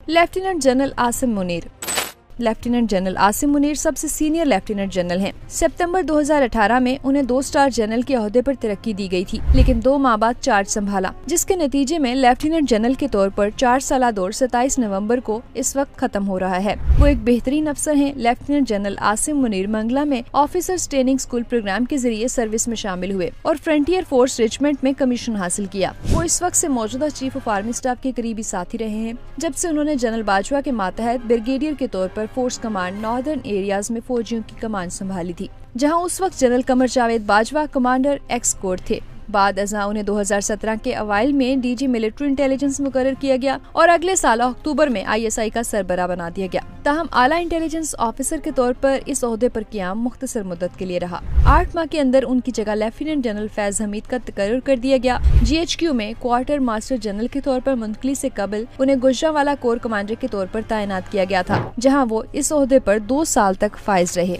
Lieutenant general Asim Munir. Lieutenant general Asim Munir सबसे senior lieutenant general हैं। सितंबर 2018 में उन्हें 2 स्टार जनरल के ओहदे पर तरक्की दी गई थी, लेकिन 2 माह बाद चार्ज संभाला, जिसके नतीजे में लेफ्टिनेंट जनरल के तौर पर 4 साला दौर 27 नवंबर को इस वक्त खत्म हो रहा है। वो एक बेहतरीन अफसर हैं। लेफ्टिनेंट जनरल आसिम मुनीर मंगला में ऑफिसर्स ट्रेनिंग स्कूल प्रोग्राम के जरिए सर्विस में शामिल हुए और फ्रंटियर फोर्स रेजिमेंट में कमीशन हासिल किया। वो इस वक्त से मौजूदा चीफ ऑफ आर्मी स्टाफ के करीबी साथी रहे हैं, जब से उन्होंने जनरल बाजवा के मातहत ब्रिगेडियर के तौर पर फोर्स कमांड नॉर्दर्न एरियाज में फौजियों की कमान संभाली थी, जहां उस वक्त general Qamar Javed Bajwa commander X corps थे। बाद अज़ा उन्हें 2017 के अवाइल में डीजी मिलिट्री इंटेलिजेंस मुकर्रर किया गया और अगले साल अक्टूबर में ISI का सरबराह बना दिया गया। ताहम आला इंटेलिजेंस ऑफिसर के तौर पर इस ओहदे पर क़याम मुख्तसर मुद्दत के लिए रहा। 8 माह के अंदर उनकी जगह लेफ्टिनेंट जनरल फैज हमीद का तकर्रुर कर दिया गया। GHQ में क्वार्टर मास्टर जनरल के तौर पर मुंतकली से कबल उन्हें गुजरांवाला कोर कमांडर के तौर पर तैनात किया गया था, जहाँ वो इस ओहदे पर 2 साल तक फाइज रहे।